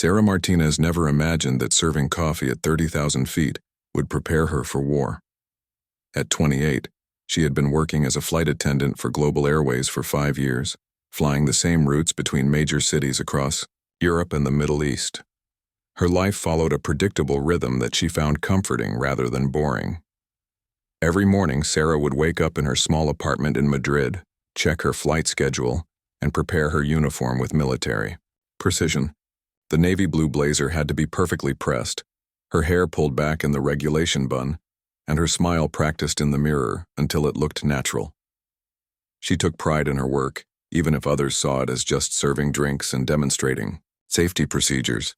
Sarah Martinez never imagined that serving coffee at 30,000 feet would prepare her for war. At 28, she had been working as a flight attendant for Global Airways for 5 years, flying the same routes between major cities across Europe and the Middle East. Her life followed a predictable rhythm that she found comforting rather than boring. Every morning, Sarah would wake up in her small apartment in Madrid, check her flight schedule, and prepare her uniform with military precision. The navy blue blazer had to be perfectly pressed, her hair pulled back in the regulation bun, and her smile practiced in the mirror until it looked natural. She took pride in her work, even if others saw it as just serving drinks and demonstrating safety procedures.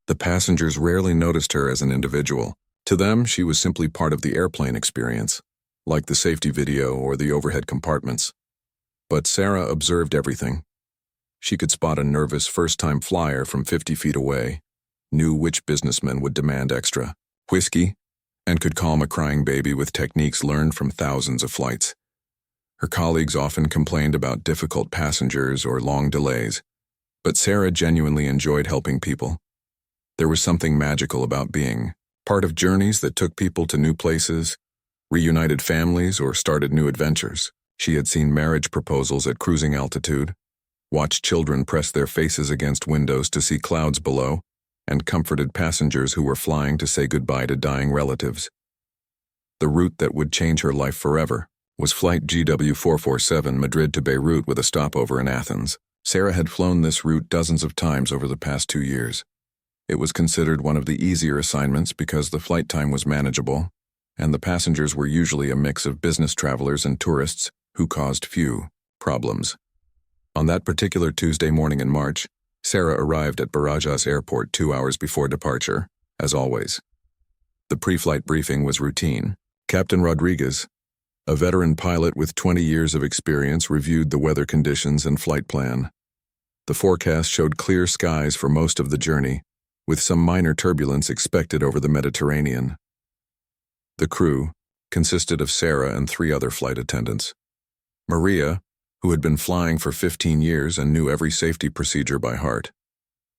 The passengers rarely noticed her as an individual. To them, she was simply part of the airplane experience, like the safety video or the overhead compartments. But Sarah observed everything. She could spot a nervous first-time flyer from 50 feet away, knew which businessman would demand extra whiskey, and could calm a crying baby with techniques learned from thousands of flights. Her colleagues often complained about difficult passengers or long delays, but Sarah genuinely enjoyed helping people. There was something magical about being part of journeys that took people to new places, reunited families, or started new adventures. She had seen marriage proposals at cruising altitude, watched children press their faces against windows to see clouds below, and comforted passengers who were flying to say goodbye to dying relatives. The route that would change her life forever was Flight GW447 Madrid to Beirut with a stopover in Athens. Sarah had flown this route dozens of times over the past 2 years. It was considered one of the easier assignments because the flight time was manageable, and the passengers were usually a mix of business travelers and tourists who caused few problems. On that particular Tuesday morning in March, Sarah arrived at Barajas Airport 2 hours before departure, as always. The pre-flight briefing was routine. Captain Rodriguez, a veteran pilot with 20 years of experience, reviewed the weather conditions and flight plan. The forecast showed clear skies for most of the journey, with some minor turbulence expected over the Mediterranean. The crew consisted of Sarah and 3 other flight attendants. Maria, who had been flying for 15 years and knew every safety procedure by heart.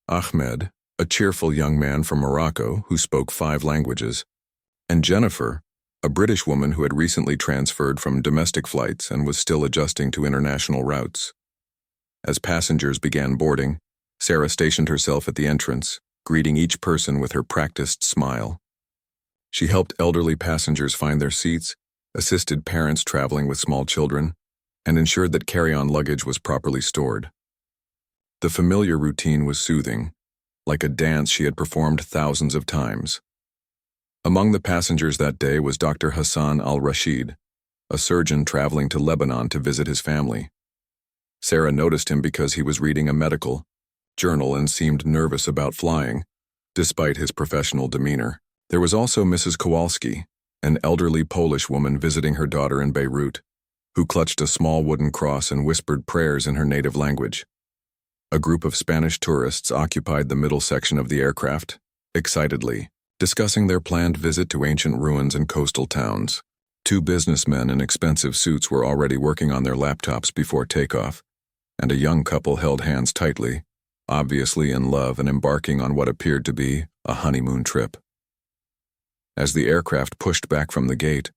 Ahmed, a cheerful young man from Morocco who spoke 5 languages. And Jennifer, a British woman who had recently transferred from domestic flights and was still adjusting to international routes. As passengers began boarding, Sarah stationed herself at the entrance, greeting each person with her practiced smile. She helped elderly passengers find their seats, assisted parents traveling with small children, and ensured that carry-on luggage was properly stored. The familiar routine was soothing, like a dance she had performed thousands of times. Among the passengers that day was Dr. Hassan al-Rashid, a surgeon traveling to Lebanon to visit his family. Sarah noticed him because he was reading a medical journal and seemed nervous about flying, despite his professional demeanor. There was also Mrs. Kowalski, an elderly Polish woman visiting her daughter in Beirut, who clutched a small wooden cross and whispered prayers in her native language. A group of Spanish tourists occupied the middle section of the aircraft, excitedly, discussing their planned visit to ancient ruins and coastal towns. 2 businessmen in expensive suits were already working on their laptops before takeoff, and a young couple held hands tightly, obviously in love and embarking on what appeared to be a honeymoon trip. As the aircraft pushed back from the gate,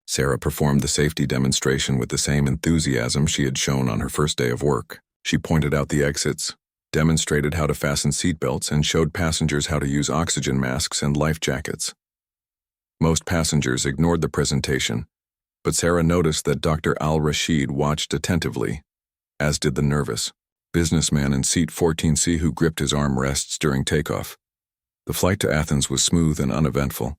Sarah performed the safety demonstration with the same enthusiasm she had shown on her first day of work. She pointed out the exits, demonstrated how to fasten seatbelts, and showed passengers how to use oxygen masks and life jackets. Most passengers ignored the presentation, but Sarah noticed that Dr. al-Rashid watched attentively, as did the nervous businessman in seat 14C who gripped his armrests during takeoff. The flight to Athens was smooth and uneventful.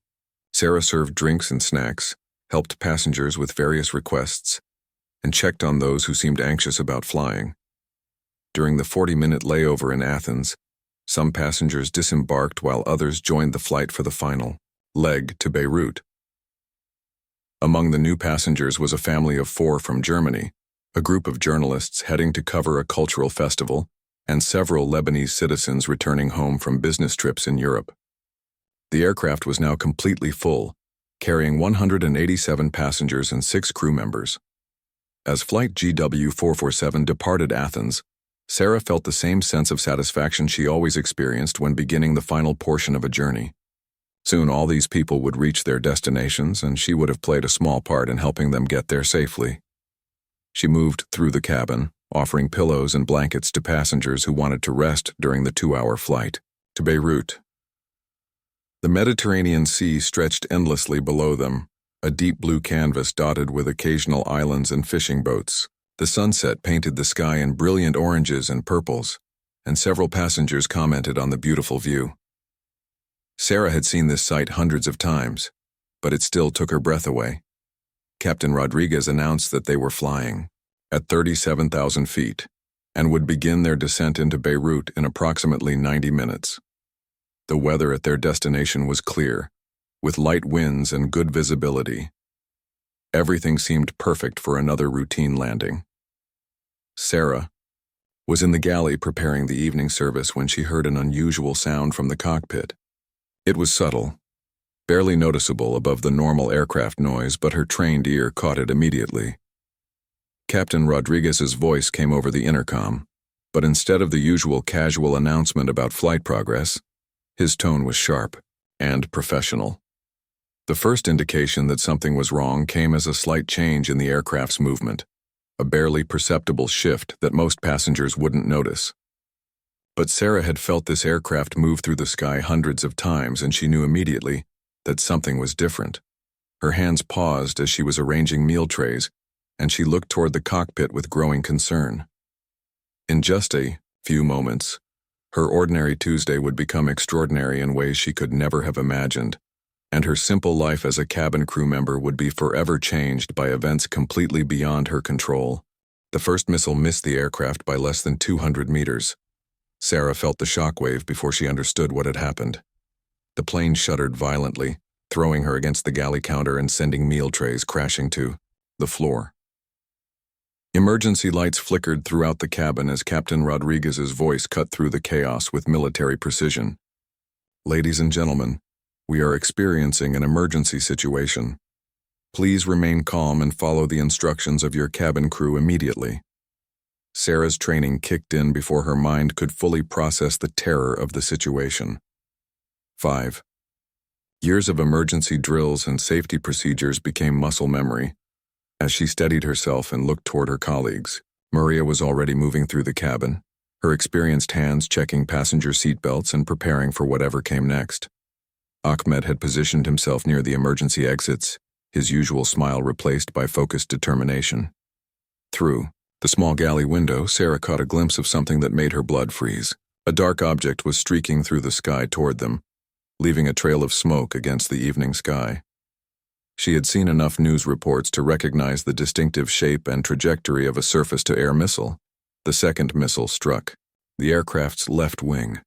Sarah served drinks and snacks, helped passengers with various requests, and checked on those who seemed anxious about flying. During the 40-minute layover in Athens, some passengers disembarked while others joined the flight for the final leg to Beirut. Among the new passengers was a family of 4 from Germany, a group of journalists heading to cover a cultural festival, and several Lebanese citizens returning home from business trips in Europe. The aircraft was now completely full, carrying 187 passengers and 6 crew members. As Flight GW447 departed Athens, Sarah felt the same sense of satisfaction she always experienced when beginning the final portion of a journey. Soon all these people would reach their destinations, and she would have played a small part in helping them get there safely. She moved through the cabin, offering pillows and blankets to passengers who wanted to rest during the 2-hour flight to Beirut. The Mediterranean Sea stretched endlessly below them, a deep blue canvas dotted with occasional islands and fishing boats. The sunset painted the sky in brilliant oranges and purples, and several passengers commented on the beautiful view. Sarah had seen this sight hundreds of times, but it still took her breath away. Captain Rodriguez announced that they were flying at 37,000 feet and would begin their descent into Beirut in approximately 90 minutes. The weather at their destination was clear, with light winds and good visibility. Everything seemed perfect for another routine landing. Sarah was in the galley preparing the evening service when she heard an unusual sound from the cockpit. It was subtle, barely noticeable above the normal aircraft noise, but her trained ear caught it immediately. Captain Rodriguez's voice came over the intercom, but instead of the usual casual announcement about flight progress, his tone was sharp and professional. The first indication that something was wrong came as a slight change in the aircraft's movement, a barely perceptible shift that most passengers wouldn't notice. But Sarah had felt this aircraft move through the sky hundreds of times, and she knew immediately that something was different. Her hands paused as she was arranging meal trays, and she looked toward the cockpit with growing concern. In just a few moments, her ordinary Tuesday would become extraordinary in ways she could never have imagined, and her simple life as a cabin crew member would be forever changed by events completely beyond her control. The first missile missed the aircraft by less than 200 meters. Sarah felt the shockwave before she understood what had happened. The plane shuddered violently, throwing her against the galley counter and sending meal trays crashing to the floor. Emergency lights flickered throughout the cabin as Captain Rodriguez's voice cut through the chaos with military precision. "Ladies and gentlemen, we are experiencing an emergency situation. Please remain calm and follow the instructions of your cabin crew immediately." Sarah's training kicked in before her mind could fully process the terror of the situation. 5. Years of emergency drills and safety procedures became muscle memory. As she steadied herself and looked toward her colleagues, Maria was already moving through the cabin, her experienced hands checking passenger seatbelts and preparing for whatever came next. Ahmed had positioned himself near the emergency exits, his usual smile replaced by focused determination. Through the small galley window, Sarah caught a glimpse of something that made her blood freeze. A dark object was streaking through the sky toward them, leaving a trail of smoke against the evening sky. She had seen enough news reports to recognize the distinctive shape and trajectory of a surface-to-air missile. The second missile struck the aircraft's left wing.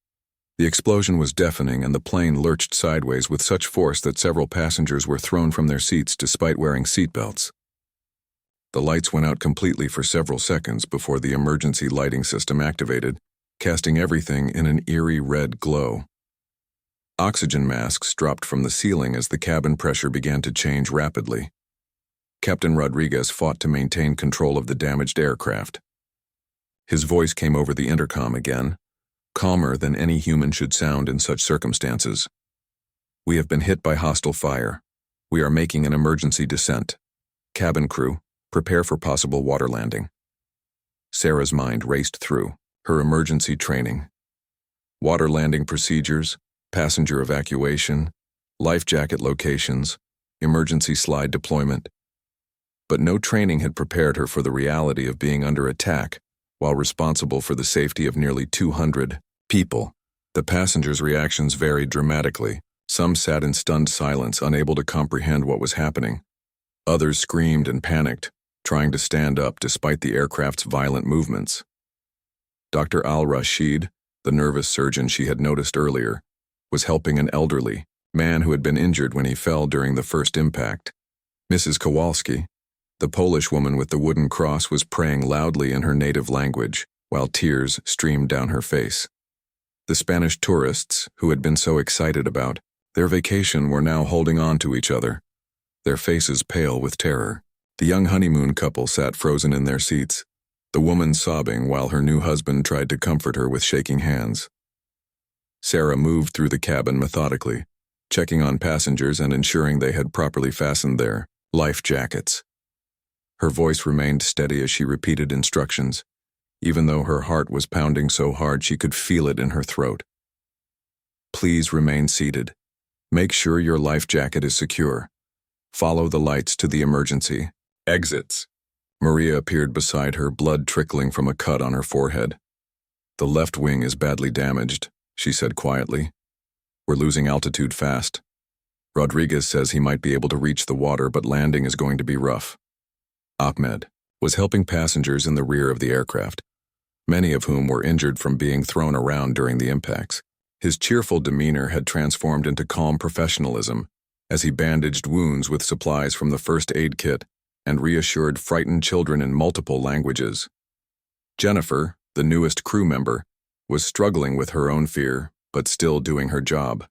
The explosion was deafening, and the plane lurched sideways with such force that several passengers were thrown from their seats despite wearing seatbelts. The lights went out completely for several seconds before the emergency lighting system activated, casting everything in an eerie red glow. Oxygen masks dropped from the ceiling as the cabin pressure began to change rapidly. Captain Rodriguez fought to maintain control of the damaged aircraft. His voice came over the intercom again, calmer than any human should sound in such circumstances. "We have been hit by hostile fire. We are making an emergency descent. Cabin crew, prepare for possible water landing." Sarah's mind raced through her emergency training. Water landing procedures, passenger evacuation, life jacket locations, emergency slide deployment. But no training had prepared her for the reality of being under attack while responsible for the safety of nearly 200 people. The passengers' reactions varied dramatically. Some sat in stunned silence, unable to comprehend what was happening. Others screamed and panicked, trying to stand up despite the aircraft's violent movements. Dr. Al-Rashid, the nervous surgeon she had noticed earlier, was helping an elderly man who had been injured when he fell during the first impact. Mrs. Kowalski, the Polish woman with the wooden cross, was praying loudly in her native language, while tears streamed down her face. The Spanish tourists, who had been so excited about their vacation, were now holding on to each other, their faces pale with terror. The young honeymoon couple sat frozen in their seats, the woman sobbing while her new husband tried to comfort her with shaking hands. Sarah moved through the cabin methodically, checking on passengers and ensuring they had properly fastened their life jackets. Her voice remained steady as she repeated instructions, even though her heart was pounding so hard she could feel it in her throat. Please remain seated. Make sure your life jacket is secure. Follow the lights to the emergency exits. Maria appeared beside her, blood trickling from a cut on her forehead. The left wing is badly damaged, she said quietly. We're losing altitude fast. Rodriguez says he might be able to reach the water, but landing is going to be rough. Ahmed was helping passengers in the rear of the aircraft, many of whom were injured from being thrown around during the impacts. His cheerful demeanor had transformed into calm professionalism as he bandaged wounds with supplies from the first aid kit and reassured frightened children in multiple languages. Jennifer, the newest crew member, was struggling with her own fear, but still doing her job.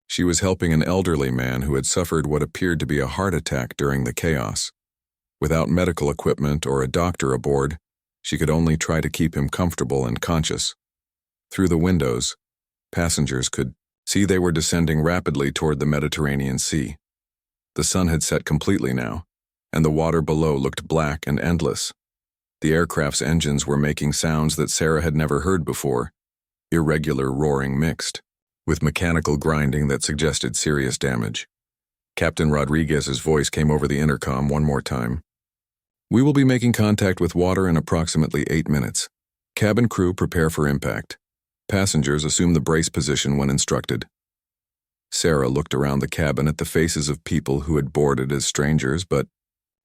She was helping an elderly man who had suffered what appeared to be a heart attack during the chaos. Without medical equipment or a doctor aboard, she could only try to keep him comfortable and conscious. Through the windows, passengers could see they were descending rapidly toward the Mediterranean Sea. The sun had set completely now, and the water below looked black and endless. The aircraft's engines were making sounds that Sarah had never heard before, irregular roaring mixed with mechanical grinding that suggested serious damage. Captain Rodriguez's voice came over the intercom one more time. We will be making contact with water in approximately 8 minutes. Cabin crew prepare for impact. Passengers assume the brace position when instructed. Sarah looked around the cabin at the faces of people who had boarded as strangers but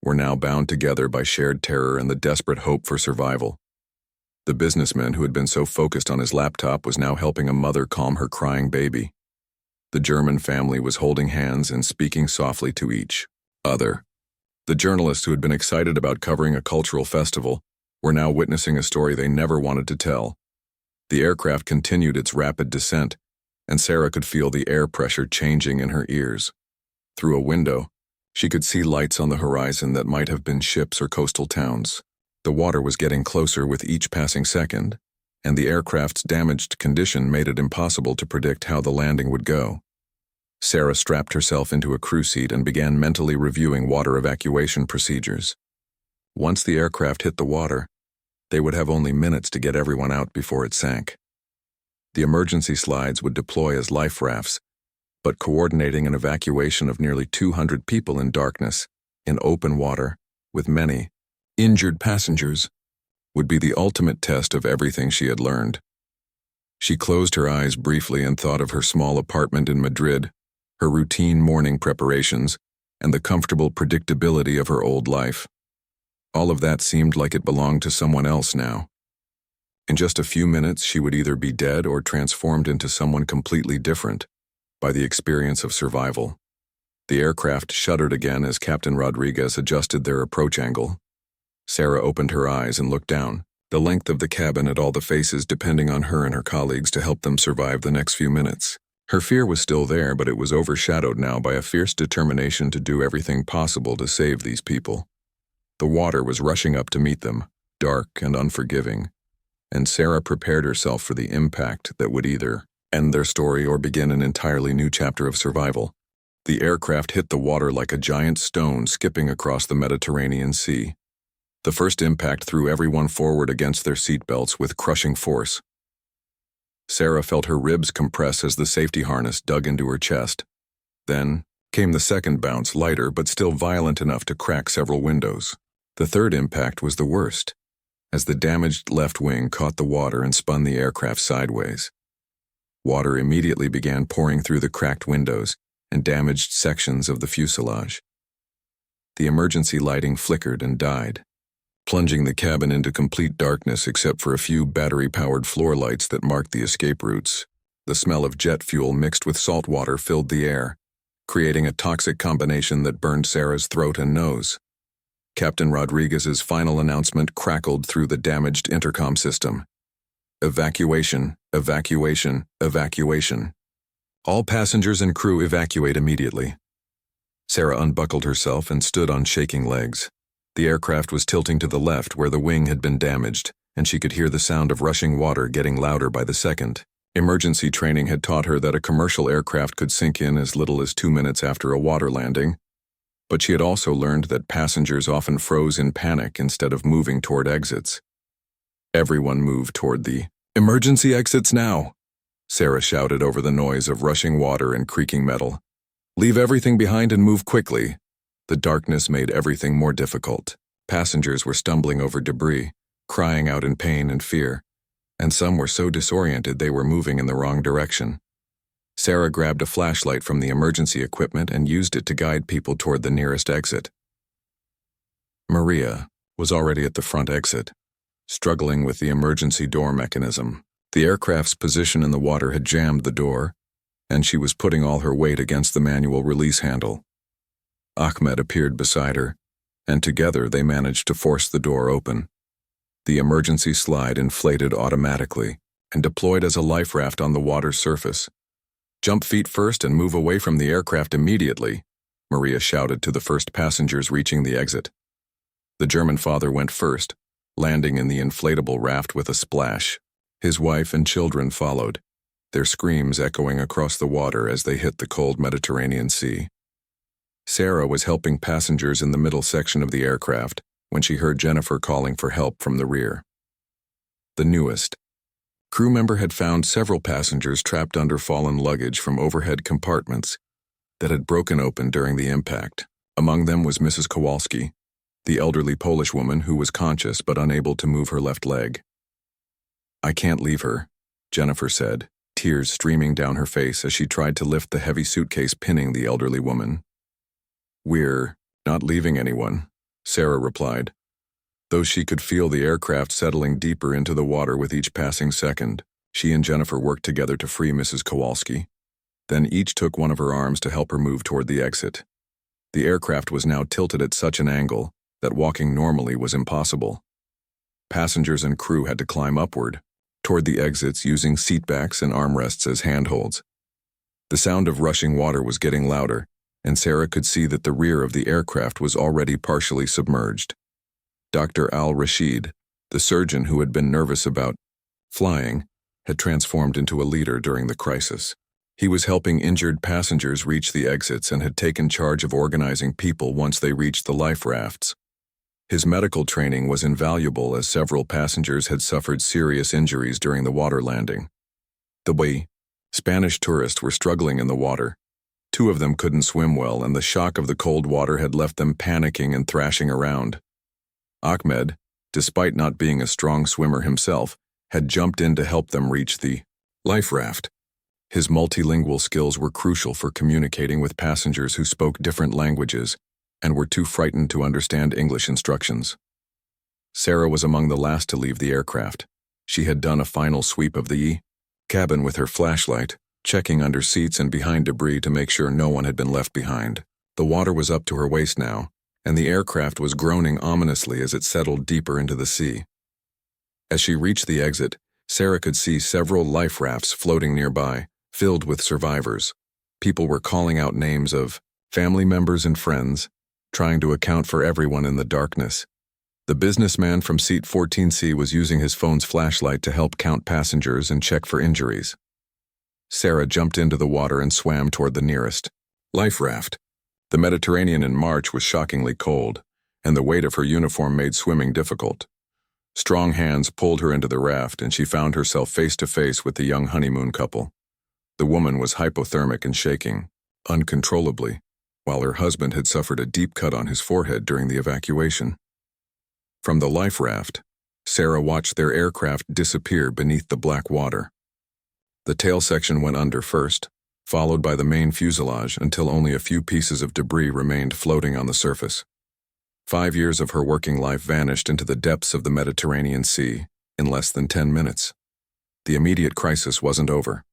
were now bound together by shared terror and the desperate hope for survival. The businessman who had been so focused on his laptop was now helping a mother calm her crying baby. The German family was holding hands and speaking softly to each other. The journalists who had been excited about covering a cultural festival were now witnessing a story they never wanted to tell. The aircraft continued its rapid descent, and Sarah could feel the air pressure changing in her ears. Through a window, she could see lights on the horizon that might have been ships or coastal towns. The water was getting closer with each passing second, and the aircraft's damaged condition made it impossible to predict how the landing would go. Sarah strapped herself into a crew seat and began mentally reviewing water evacuation procedures. Once the aircraft hit the water, they would have only minutes to get everyone out before it sank. The emergency slides would deploy as life rafts, but coordinating an evacuation of nearly 200 people in darkness, in open water, with many injured passengers, would be the ultimate test of everything she had learned. She closed her eyes briefly and thought of her small apartment in Madrid, her routine morning preparations, and the comfortable predictability of her old life. All of that seemed like it belonged to someone else now. In just a few minutes, she would either be dead or transformed into someone completely different by the experience of survival. The aircraft shuddered again as Captain Rodriguez adjusted their approach angle. Sarah opened her eyes and looked down, the length of the cabin at all the faces depending on her and her colleagues to help them survive the next few minutes. Her fear was still there, but it was overshadowed now by a fierce determination to do everything possible to save these people. The water was rushing up to meet them, dark and unforgiving, and Sarah prepared herself for the impact that would either end their story or begin an entirely new chapter of survival. The aircraft hit the water like a giant stone skipping across the Mediterranean Sea. The first impact threw everyone forward against their seatbelts with crushing force. Sarah felt her ribs compress as the safety harness dug into her chest. Then came the second bounce, lighter but still violent enough to crack several windows. The third impact was the worst, as the damaged left wing caught the water and spun the aircraft sideways. Water immediately began pouring through the cracked windows and damaged sections of the fuselage. The emergency lighting flickered and died, plunging the cabin into complete darkness except for a few battery-powered floor lights that marked the escape routes. The smell of jet fuel mixed with salt water filled the air, creating a toxic combination that burned Sarah's throat and nose. Captain Rodriguez's final announcement crackled through the damaged intercom system. Evacuation, evacuation, evacuation. All passengers and crew evacuate immediately. Sarah unbuckled herself and stood on shaking legs. The aircraft was tilting to the left where the wing had been damaged, and she could hear the sound of rushing water getting louder by the second. Emergency training had taught her that a commercial aircraft could sink in as little as 2 minutes after a water landing, but she had also learned that passengers often froze in panic instead of moving toward exits. Everyone moved toward the emergency exits now, Sarah shouted over the noise of rushing water and creaking metal. Leave everything behind and move quickly. The darkness made everything more difficult. Passengers were stumbling over debris, crying out in pain and fear, and some were so disoriented they were moving in the wrong direction. Sarah grabbed a flashlight from the emergency equipment and used it to guide people toward the nearest exit. Maria was already at the front exit, struggling with the emergency door mechanism. The aircraft's position in the water had jammed the door, and she was putting all her weight against the manual release handle. Ahmed appeared beside her, and together they managed to force the door open. The emergency slide inflated automatically and deployed as a life raft on the water's surface. Jump feet first and move away from the aircraft immediately, Maria shouted to the first passengers reaching the exit. The German father went first, landing in the inflatable raft with a splash. His wife and children followed, their screams echoing across the water as they hit the cold Mediterranean Sea. Sarah was helping passengers in the middle section of the aircraft when she heard Jennifer calling for help from the rear. The newest crew member had found several passengers trapped under fallen luggage from overhead compartments that had broken open during the impact. Among them was Mrs. Kowalski, the elderly Polish woman who was conscious but unable to move her left leg. I can't leave her, Jennifer said, tears streaming down her face as she tried to lift the heavy suitcase pinning the elderly woman. We're not leaving anyone, Sarah replied. Though she could feel the aircraft settling deeper into the water with each passing second, she and Jennifer worked together to free Mrs. Kowalski. Then each took one of her arms to help her move toward the exit. The aircraft was now tilted at such an angle that walking normally was impossible. Passengers and crew had to climb upward, toward the exits using seatbacks and armrests as handholds. The sound of rushing water was getting louder, and Sarah could see that the rear of the aircraft was already partially submerged. Dr. Al-Rashid, the surgeon who had been nervous about flying, had transformed into a leader during the crisis. He was helping injured passengers reach the exits and had taken charge of organizing people once they reached the life rafts. His medical training was invaluable as several passengers had suffered serious injuries during the water landing. The Spanish tourists were struggling in the water. 2 of them couldn't swim well, and the shock of the cold water had left them panicking and thrashing around. Ahmed, despite not being a strong swimmer himself, had jumped in to help them reach the life raft. His multilingual skills were crucial for communicating with passengers who spoke different languages and were too frightened to understand English instructions. Sarah was among the last to leave the aircraft. She had done a final sweep of the cabin with her flashlight, checking under seats and behind debris to make sure no one had been left behind. The water was up to her waist now, and the aircraft was groaning ominously as it settled deeper into the sea. As she reached the exit, Sarah could see several life rafts floating nearby, filled with survivors. People were calling out names of family members and friends, trying to account for everyone in the darkness. The businessman from seat 14C was using his phone's flashlight to help count passengers and check for injuries. Sarah jumped into the water and swam toward the nearest life raft. The Mediterranean in March was shockingly cold, and the weight of her uniform made swimming difficult. Strong hands pulled her into the raft, and she found herself face to face with the young honeymoon couple. The woman was hypothermic and shaking uncontrollably, while her husband had suffered a deep cut on his forehead during the evacuation. From the life raft, Sarah watched their aircraft disappear beneath the black water. The tail section went under first, followed by the main fuselage until only a few pieces of debris remained floating on the surface. 5 years of her working life vanished into the depths of the Mediterranean Sea in less than 10 minutes. The immediate crisis wasn't over.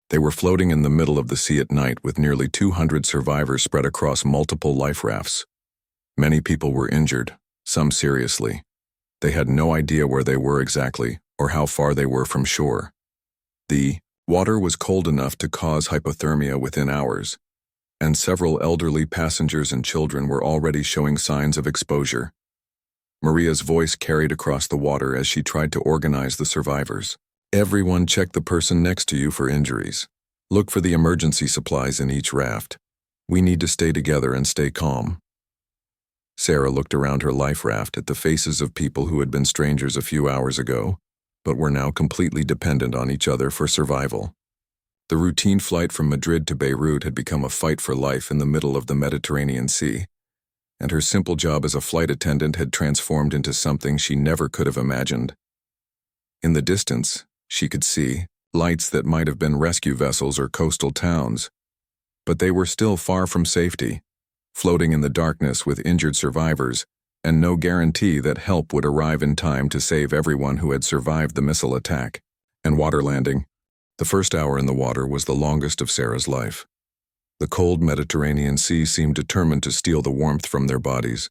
They were floating in the middle of the sea at night with nearly 200 survivors spread across multiple life rafts. Many people were injured, some seriously. They had no idea where they were exactly or how far they were from shore. The water was cold enough to cause hypothermia within hours, and several elderly passengers and children were already showing signs of exposure. Maria's voice carried across the water as she tried to organize the survivors. Everyone check the person next to you for injuries. Look for the emergency supplies in each raft. We need to stay together and stay calm. Sarah looked around her life raft at the faces of people who had been strangers a few hours ago, but were now completely dependent on each other for survival. The routine flight from Madrid to Beirut had become a fight for life in the middle of the Mediterranean Sea, and her simple job as a flight attendant had transformed into something she never could have imagined. In the distance, she could see lights that might have been rescue vessels or coastal towns, but they were still far from safety, floating in the darkness with injured survivors, and no guarantee that help would arrive in time to save everyone who had survived the missile attack. And water landing. The first hour in the water was the longest of Sarah's life. The cold Mediterranean Sea seemed determined to steal the warmth from their bodies,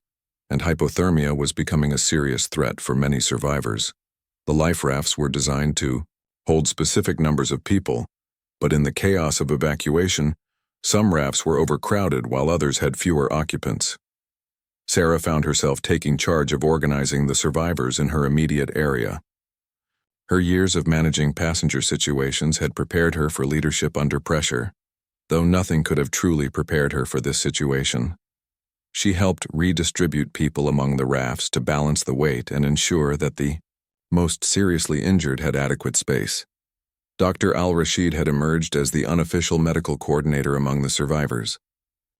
and hypothermia was becoming a serious threat for many survivors. The life rafts were designed to hold specific numbers of people, but in the chaos of evacuation, some rafts were overcrowded while others had fewer occupants. Sarah found herself taking charge of organizing the survivors in her immediate area. Her years of managing passenger situations had prepared her for leadership under pressure, though nothing could have truly prepared her for this situation. She helped redistribute people among the rafts to balance the weight and ensure that the most seriously injured had adequate space. Dr. Al-Rashid had emerged as the unofficial medical coordinator among the survivors.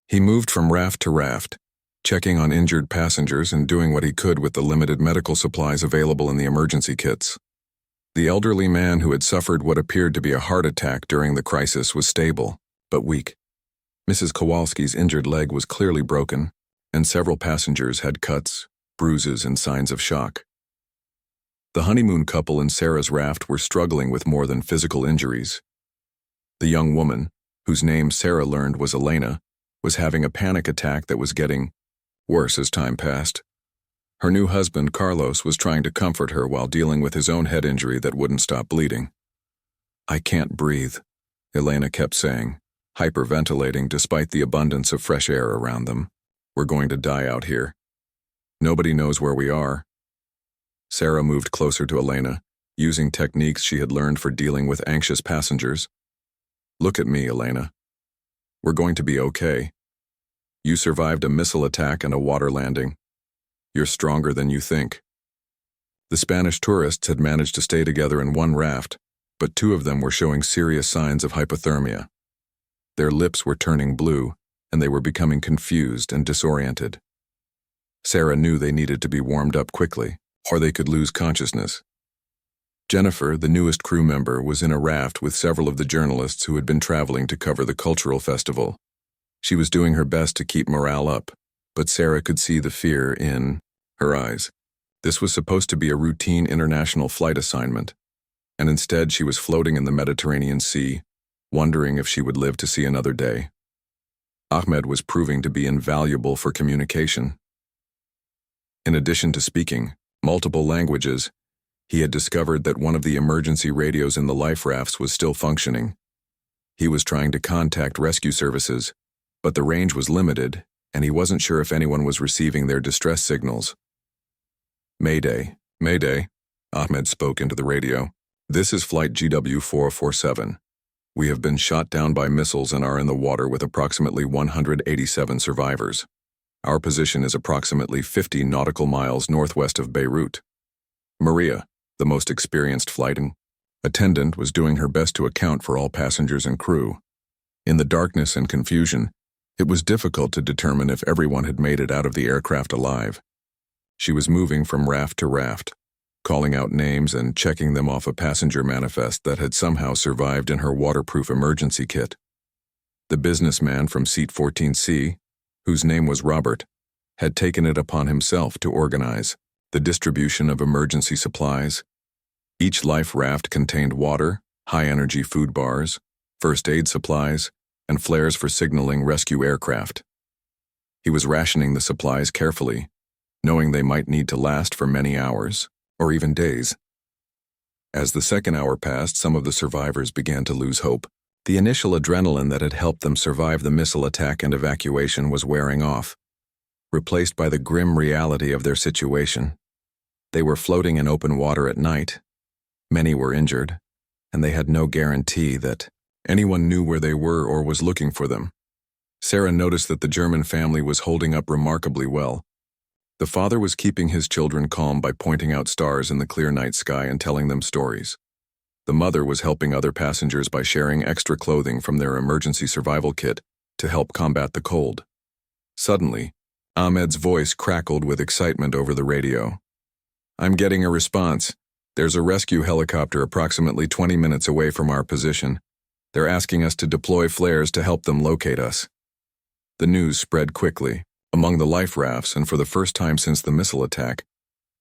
He moved from raft to raft, checking on injured passengers and doing what he could with the limited medical supplies available in the emergency kits. The elderly man who had suffered what appeared to be a heart attack during the crisis was stable, but weak. Mrs. Kowalski's injured leg was clearly broken, and several passengers had cuts, bruises, and signs of shock. The honeymoon couple in Sarah's raft were struggling with more than physical injuries. The young woman, whose name Sarah learned was Elena, was having a panic attack that was getting worse as time passed. Her new husband, Carlos, was trying to comfort her while dealing with his own head injury that wouldn't stop bleeding. "I can't breathe," Elena kept saying, hyperventilating despite the abundance of fresh air around them. "We're going to die out here. Nobody knows where we are." Sarah moved closer to Elena, using techniques she had learned for dealing with anxious passengers. "Look at me, Elena. We're going to be okay. You survived a missile attack and a water landing. You're stronger than you think." The Spanish tourists had managed to stay together in one raft, but two of them were showing serious signs of hypothermia. Their lips were turning blue, and they were becoming confused and disoriented. Sarah knew they needed to be warmed up quickly, or they could lose consciousness. Jennifer, the newest crew member, was in a raft with several of the journalists who had been traveling to cover the cultural festival. She was doing her best to keep morale up, but Sarah could see the fear in her eyes. This was supposed to be a routine international flight assignment, and instead she was floating in the Mediterranean Sea, wondering if she would live to see another day. Ahmed was proving to be invaluable for communication. In addition to speaking multiple languages, he had discovered that one of the emergency radios in the life rafts was still functioning. He was trying to contact rescue services, but the range was limited, and he wasn't sure if anyone was receiving their distress signals. "Mayday, Mayday," Ahmed spoke into the radio. "This is Flight GW447. We have been shot down by missiles and are in the water with approximately 187 survivors. Our position is approximately 50 nautical miles northwest of Beirut." Maria, the most experienced flight attendant, was doing her best to account for all passengers and crew. In the darkness and confusion, it was difficult to determine if everyone had made it out of the aircraft alive. She was moving from raft to raft, calling out names and checking them off a passenger manifest that had somehow survived in her waterproof emergency kit. The businessman from seat 14C, whose name was Robert, had taken it upon himself to organize the distribution of emergency supplies. Each life raft contained water, high-energy food bars, first aid supplies, and flares for signaling rescue aircraft. He was rationing the supplies carefully, knowing they might need to last for many hours, or even days. As the second hour passed, some of the survivors began to lose hope. The initial adrenaline that had helped them survive the missile attack and evacuation was wearing off. replaced by the grim reality of their situation. They were floating in open water at night. Many were injured, and they had no guarantee that anyone knew where they were or was looking for them. Sarah noticed that the German family was holding up remarkably well. The father was keeping his children calm by pointing out stars in the clear night sky and telling them stories. The mother was helping other passengers by sharing extra clothing from their emergency survival kit to help combat the cold. Suddenly, Ahmed's voice crackled with excitement over the radio. "I'm getting a response. There's a rescue helicopter approximately 20 minutes away from our position. They're asking us to deploy flares to help them locate us." The news spread quickly. Among the life rafts, and for the first time since the missile attack,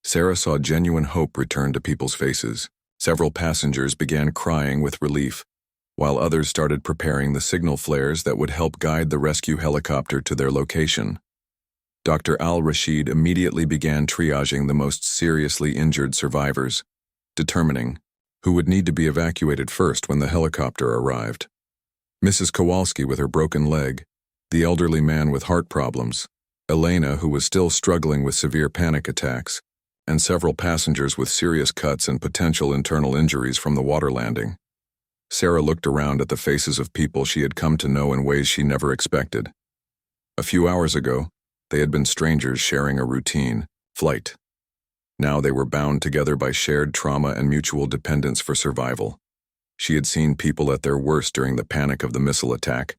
Sarah saw genuine hope return to people's faces. Several passengers began crying with relief, while others started preparing the signal flares that would help guide the rescue helicopter to their location. Dr. Al-Rashid immediately began triaging the most seriously injured survivors, determining who would need to be evacuated first when the helicopter arrived. Mrs. Kowalski with her broken leg, the elderly man with heart problems, Elena, who was still struggling with severe panic attacks, and several passengers with serious cuts and potential internal injuries from the water landing. Sarah looked around at the faces of people she had come to know in ways she never expected. A few hours ago, they had been strangers sharing a routine flight. Now they were bound together by shared trauma and mutual dependence for survival. She had seen people at their worst during the panic of the missile attack,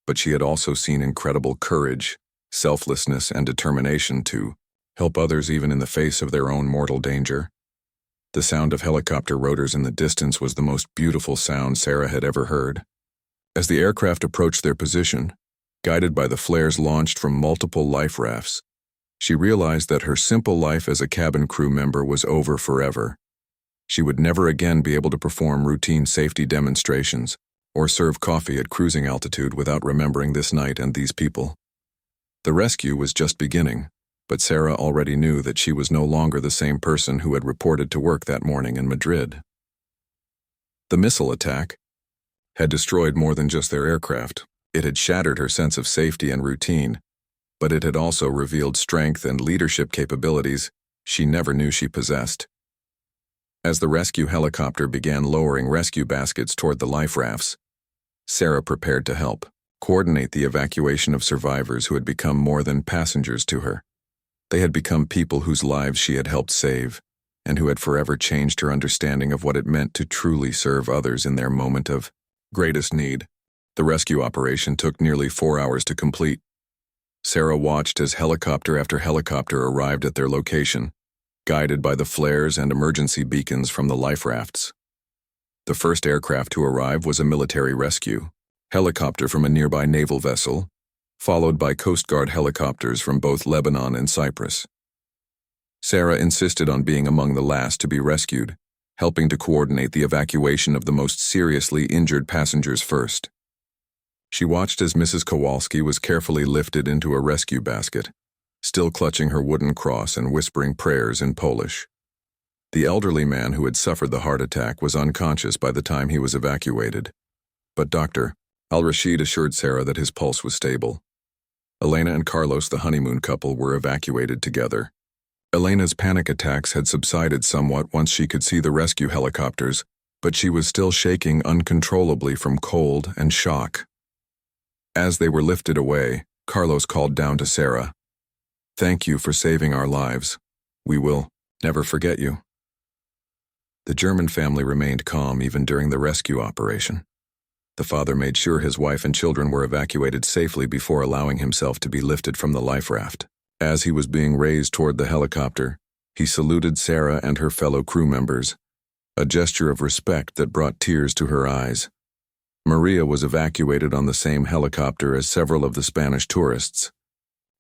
but she had also seen incredible courage, selflessness, and determination to help others even in the face of their own mortal danger. The sound of helicopter rotors in the distance was the most beautiful sound Sarah had ever heard. As the aircraft approached their position, guided by the flares launched from multiple life rafts, she realized that her simple life as a cabin crew member was over forever. She would never again be able to perform routine safety demonstrations or serve coffee at cruising altitude without remembering this night and these people. The rescue was just beginning, but Sarah already knew that she was no longer the same person who had reported to work that morning in Madrid. The missile attack had destroyed more than just their aircraft. It had shattered her sense of safety and routine, but it had also revealed strength and leadership capabilities she never knew she possessed. As the rescue helicopter began lowering rescue baskets toward the life rafts, Sarah prepared to help coordinate the evacuation of survivors who had become more than passengers to her. They had become people whose lives she had helped save, and who had forever changed her understanding of what it meant to truly serve others in their moment of greatest need. The rescue operation took nearly 4 hours to complete. Sarah watched as helicopter after helicopter arrived at their location, guided by the flares and emergency beacons from the life rafts. The first aircraft to arrive was a military rescue helicopter from a nearby naval vessel, followed by Coast Guard helicopters from both Lebanon and Cyprus. Sarah insisted on being among the last to be rescued, helping to coordinate the evacuation of the most seriously injured passengers first. She watched as Mrs. Kowalski was carefully lifted into a rescue basket, still clutching her wooden cross and whispering prayers in Polish. The elderly man who had suffered the heart attack was unconscious by the time he was evacuated, but Dr. Al-Rashid assured Sarah that his pulse was stable. Elena and Carlos, the honeymoon couple, were evacuated together. Elena's panic attacks had subsided somewhat once she could see the rescue helicopters, but she was still shaking uncontrollably from cold and shock. As they were lifted away, Carlos called down to Sarah, "Thank you for saving our lives. We will never forget you." The German family remained calm even during the rescue operation. The father made sure his wife and children were evacuated safely before allowing himself to be lifted from the life raft. As he was being raised toward the helicopter, he saluted Sarah and her fellow crew members, a gesture of respect that brought tears to her eyes. Maria was evacuated on the same helicopter as several of the Spanish tourists.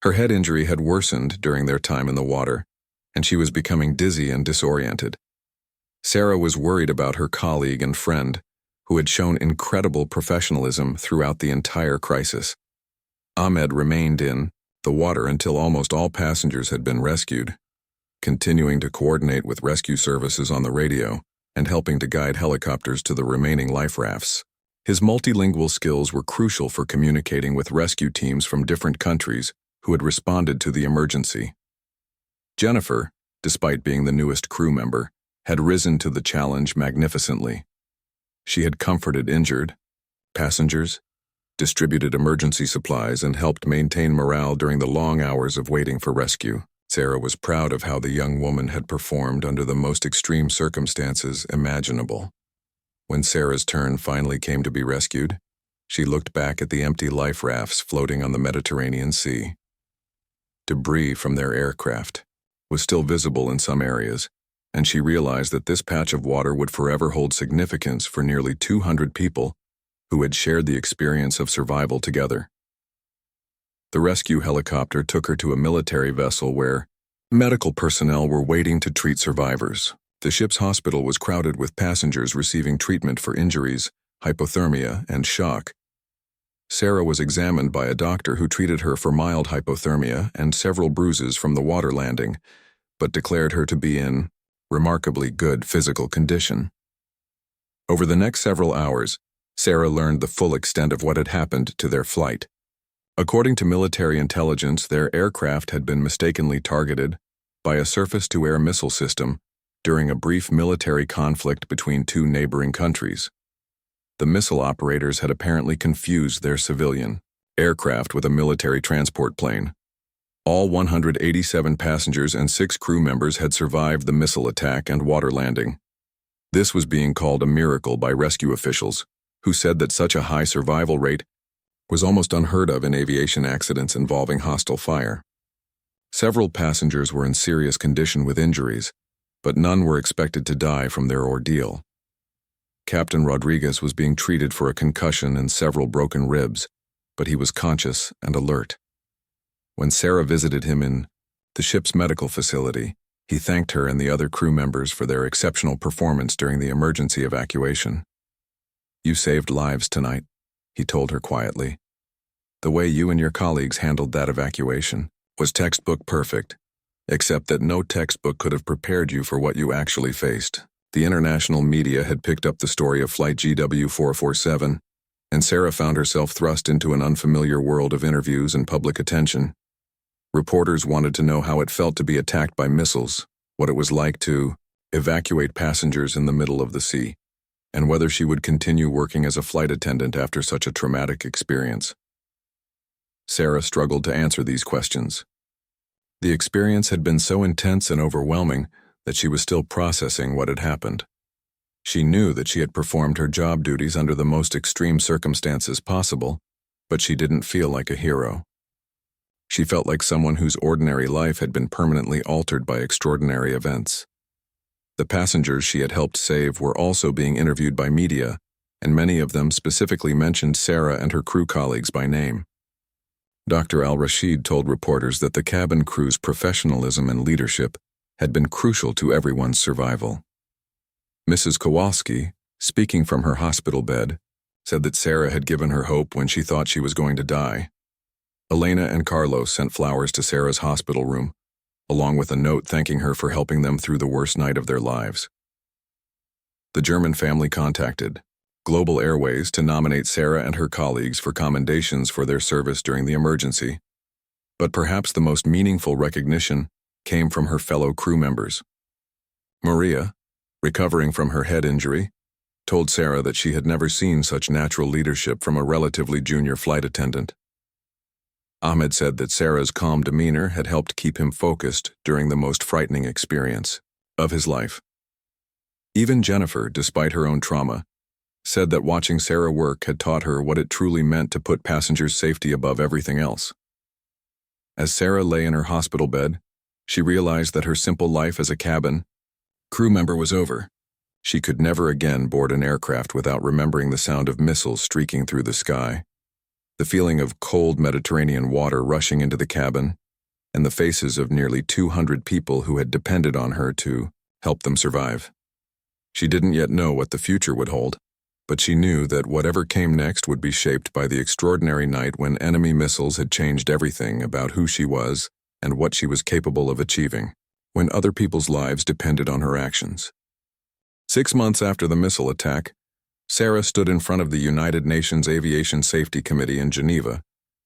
Her head injury had worsened during their time in the water, and she was becoming dizzy and disoriented. Sarah was worried about her colleague and friend, who had shown incredible professionalism throughout the entire crisis. Ahmed remained in the water until almost all passengers had been rescued, continuing to coordinate with rescue services on the radio and helping to guide helicopters to the remaining life rafts. His multilingual skills were crucial for communicating with rescue teams from different countries who had responded to the emergency. Jennifer, despite being the newest crew member, had risen to the challenge magnificently. She had comforted injured passengers, distributed emergency supplies, and helped maintain morale during the long hours of waiting for rescue. Sarah was proud of how the young woman had performed under the most extreme circumstances imaginable. When Sarah's turn finally came to be rescued, she looked back at the empty life rafts floating on the Mediterranean Sea. Debris from their aircraft was still visible in some areas, and she realized that this patch of water would forever hold significance for nearly 200 people who had shared the experience of survival together. The rescue helicopter took her to a military vessel where medical personnel were waiting to treat survivors. The ship's hospital was crowded with passengers receiving treatment for injuries, hypothermia, and shock. Sarah was examined by a doctor who treated her for mild hypothermia and several bruises from the water landing, but declared her to be in remarkably good physical condition. Over the next several hours, Sarah learned the full extent of what had happened to their flight. According to military intelligence, their aircraft had been mistakenly targeted by a surface-to-air missile system during a brief military conflict between two neighboring countries. The missile operators had apparently confused their civilian aircraft with a military transport plane. All 187 passengers and 6 crew members had survived the missile attack and water landing. This was being called a miracle by rescue officials, who said that such a high survival rate was almost unheard of in aviation accidents involving hostile fire. Several passengers were in serious condition with injuries, but none were expected to die from their ordeal. Captain Rodriguez was being treated for a concussion and several broken ribs, but he was conscious and alert. When Sarah visited him in the ship's medical facility, he thanked her and the other crew members for their exceptional performance during the emergency evacuation. "You saved lives tonight," he told her quietly. "The way you and your colleagues handled that evacuation was textbook perfect, except that no textbook could have prepared you for what you actually faced." The international media had picked up the story of Flight GW447, and Sarah found herself thrust into an unfamiliar world of interviews and public attention. Reporters wanted to know how it felt to be attacked by missiles, what it was like to evacuate passengers in the middle of the sea, and whether she would continue working as a flight attendant after such a traumatic experience. Sarah struggled to answer these questions. The experience had been so intense and overwhelming that she was still processing what had happened. She knew that she had performed her job duties under the most extreme circumstances possible, but she didn't feel like a hero. She felt like someone whose ordinary life had been permanently altered by extraordinary events. The passengers she had helped save were also being interviewed by media, and many of them specifically mentioned Sarah and her crew colleagues by name. Dr. Al-Rashid told reporters that the cabin crew's professionalism and leadership had been crucial to everyone's survival. Mrs. Kowalski, speaking from her hospital bed, said that Sarah had given her hope when she thought she was going to die. Elena and Carlos sent flowers to Sarah's hospital room, along with a note thanking her for helping them through the worst night of their lives. The German family contacted Global Airways to nominate Sarah and her colleagues for commendations for their service during the emergency. But perhaps the most meaningful recognition came from her fellow crew members. Maria, recovering from her head injury, told Sarah that she had never seen such natural leadership from a relatively junior flight attendant. Ahmed said that Sarah's calm demeanor had helped keep him focused during the most frightening experience of his life. Even Jennifer, despite her own trauma, said that watching Sarah work had taught her what it truly meant to put passengers' safety above everything else. As Sarah lay in her hospital bed, she realized that her simple life as a cabin crew member was over. She could never again board an aircraft without remembering the sound of missiles streaking through the sky, the feeling of cold Mediterranean water rushing into the cabin, and the faces of nearly 200 people who had depended on her to help them survive. She didn't yet know what the future would hold, but she knew that whatever came next would be shaped by the extraordinary night when enemy missiles had changed everything about who she was and what she was capable of achieving, when other people's lives depended on her actions. 6 months after the missile attack, Sarah stood in front of the United Nations Aviation Safety Committee in Geneva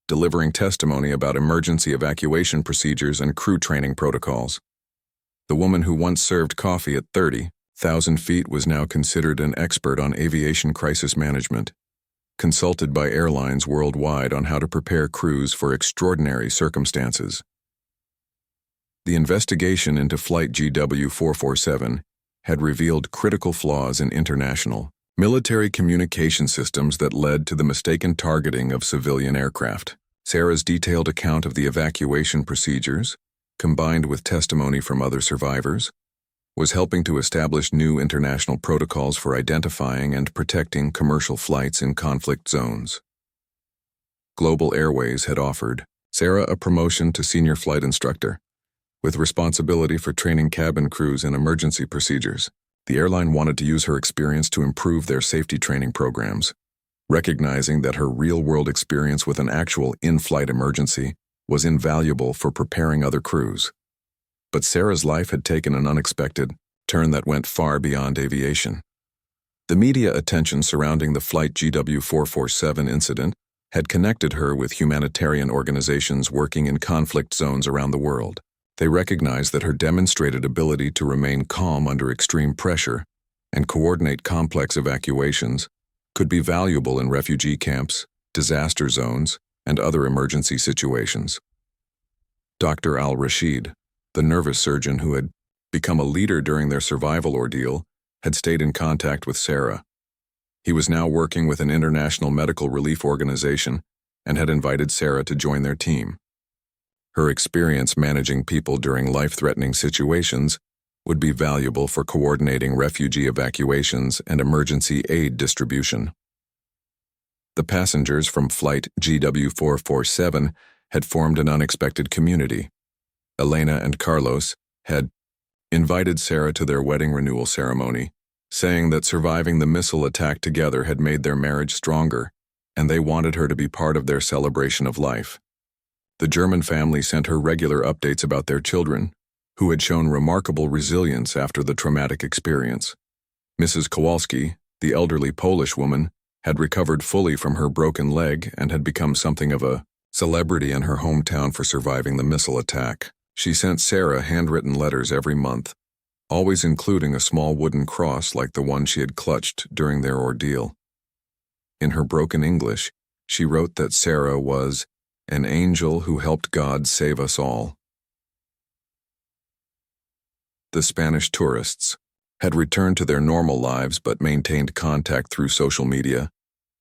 delivering testimony about emergency evacuation procedures and crew training protocols. The woman who once served coffee at 30,000 feet was now considered an expert on aviation crisis management, consulted by airlines worldwide on how to prepare crews for extraordinary circumstances. The investigation into Flight GW447 had revealed critical flaws in international military communication systems that led to the mistaken targeting of civilian aircraft. Sarah's detailed account of the evacuation procedures, combined with testimony from other survivors, was helping to establish new international protocols for identifying and protecting commercial flights in conflict zones. Global Airways had offered Sarah a promotion to senior flight instructor, with responsibility for training cabin crews in emergency procedures. The airline wanted to use her experience to improve their safety training programs, recognizing that her real-world experience with an actual in-flight emergency was invaluable for preparing other crews. But Sarah's life had taken an unexpected turn that went far beyond aviation. The media attention surrounding the Flight GW447 incident had connected her with humanitarian organizations working in conflict zones around the world. They recognized that her demonstrated ability to remain calm under extreme pressure and coordinate complex evacuations could be valuable in refugee camps, disaster zones, and other emergency situations. Dr. Al-Rashid, the nervous surgeon who had become a leader during their survival ordeal, had stayed in contact with Sarah. He was now working with an international medical relief organization and had invited Sarah to join their team. Her experience managing people during life-threatening situations would be valuable for coordinating refugee evacuations and emergency aid distribution. The passengers from Flight GW447 had formed an unexpected community. Elena and Carlos had invited Sarah to their wedding renewal ceremony, saying that surviving the missile attack together had made their marriage stronger, and they wanted her to be part of their celebration of life. The German family sent her regular updates about their children, who had shown remarkable resilience after the traumatic experience. Mrs. Kowalski, the elderly Polish woman, had recovered fully from her broken leg and had become something of a celebrity in her hometown for surviving the missile attack. She sent Sarah handwritten letters every month, always including a small wooden cross like the one she had clutched during their ordeal. In her broken English, she wrote that Sarah was an angel who helped God save us all. The Spanish tourists had returned to their normal lives but maintained contact through social media,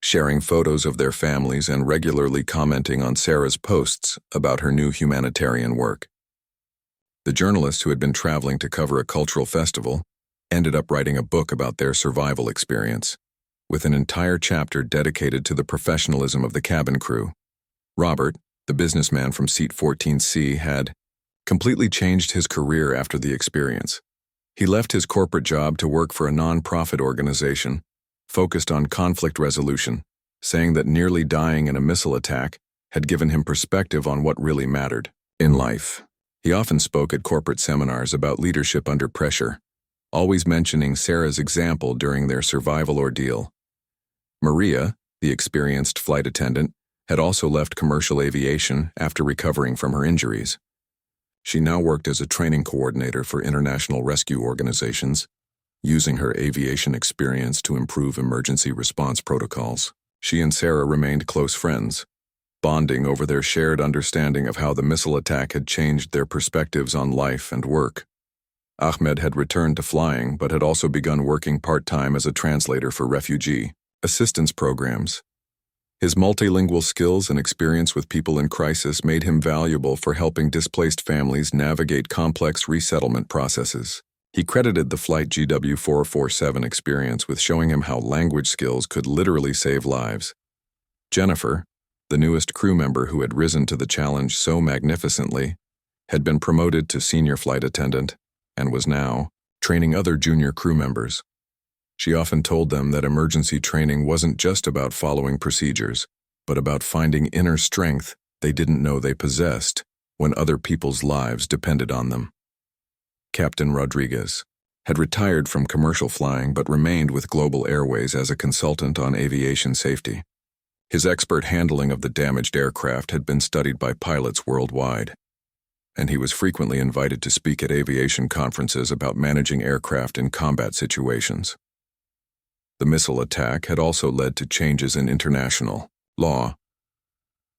sharing photos of their families and regularly commenting on Sarah's posts about her new humanitarian work. The journalists who had been traveling to cover a cultural festival ended up writing a book about their survival experience, with an entire chapter dedicated to the professionalism of the cabin crew. Robert, the businessman from Seat 14C, had completely changed his career after the experience. He left his corporate job to work for a non-profit organization focused on conflict resolution, saying that nearly dying in a missile attack had given him perspective on what really mattered in life. He often spoke at corporate seminars about leadership under pressure, always mentioning Sarah's example during their survival ordeal. Maria, the experienced flight attendant, had also left commercial aviation after recovering from her injuries. She now worked as a training coordinator for international rescue organizations, using her aviation experience to improve emergency response protocols. She and Sarah remained close friends, bonding over their shared understanding of how the missile attack had changed their perspectives on life and work. Ahmed had returned to flying but had also begun working part-time as a translator for refugee assistance programs. His multilingual skills and experience with people in crisis made him valuable for helping displaced families navigate complex resettlement processes. He credited the Flight GW447 experience with showing him how language skills could literally save lives. Jennifer, the newest crew member who had risen to the challenge so magnificently, had been promoted to senior flight attendant and was now training other junior crew members. She often told them that emergency training wasn't just about following procedures, but about finding inner strength they didn't know they possessed when other people's lives depended on them. Captain Rodriguez had retired from commercial flying but remained with Global Airways as a consultant on aviation safety. His expert handling of the damaged aircraft had been studied by pilots worldwide, and he was frequently invited to speak at aviation conferences about managing aircraft in combat situations. The missile attack had also led to changes in international law.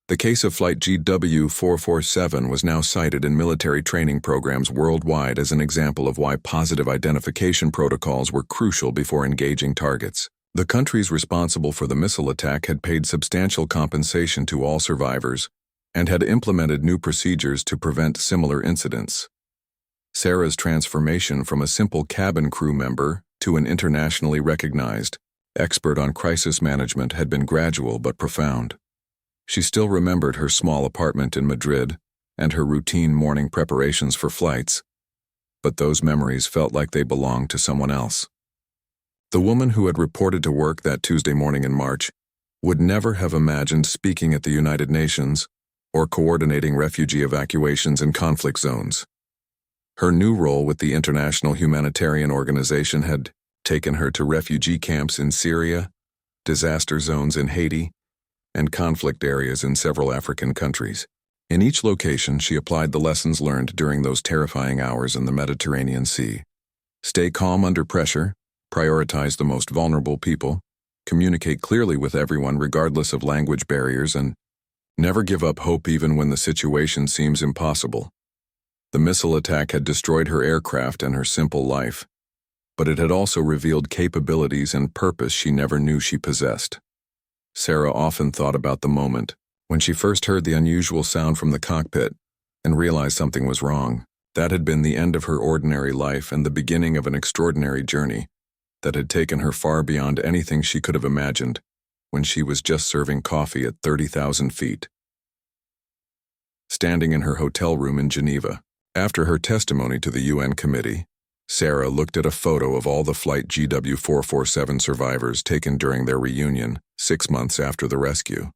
The case of Flight GW447 was now cited in military training programs worldwide as an example of why positive identification protocols were crucial before engaging targets. The countries responsible for the missile attack had paid substantial compensation to all survivors and had implemented new procedures to prevent similar incidents. Sarah's transformation from a simple cabin crew member to an internationally recognized expert on crisis management had been gradual but profound. She still remembered her small apartment in Madrid and her routine morning preparations for flights, but those memories felt like they belonged to someone else. The woman who had reported to work that Tuesday morning in March would never have imagined speaking at the United Nations or coordinating refugee evacuations in conflict zones. Her new role with the International Humanitarian Organization had taken her to refugee camps in Syria, disaster zones in Haiti, and conflict areas in several African countries. In each location, she applied the lessons learned during those terrifying hours in the Mediterranean Sea. Stay calm under pressure, prioritize the most vulnerable people, communicate clearly with everyone regardless of language barriers, and never give up hope even when the situation seems impossible. The missile attack had destroyed her aircraft and her simple life, but it had also revealed capabilities and purpose she never knew she possessed. Sarah often thought about the moment when she first heard the unusual sound from the cockpit and realized something was wrong. That had been the end of her ordinary life and the beginning of an extraordinary journey that had taken her far beyond anything she could have imagined when she was just serving coffee at 30,000 feet. Standing in her hotel room in Geneva, after her testimony to the UN committee, Sarah looked at a photo of all the Flight GW447 survivors taken during their reunion 6 months after the rescue.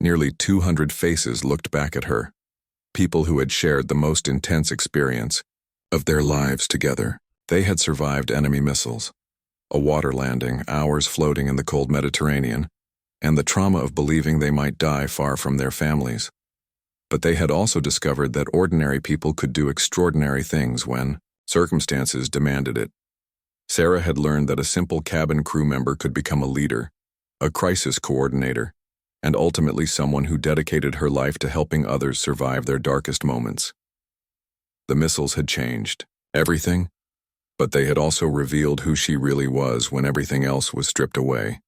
Nearly 200 faces looked back at her, people who had shared the most intense experience of their lives together. They had survived enemy missiles, a water landing, hours floating in the cold Mediterranean, and the trauma of believing they might die far from their families. But they had also discovered that ordinary people could do extraordinary things when circumstances demanded it. Sarah had learned that a simple cabin crew member could become a leader, a crisis coordinator, and ultimately someone who dedicated her life to helping others survive their darkest moments. The missiles had changed everything, but they had also revealed who she really was when everything else was stripped away.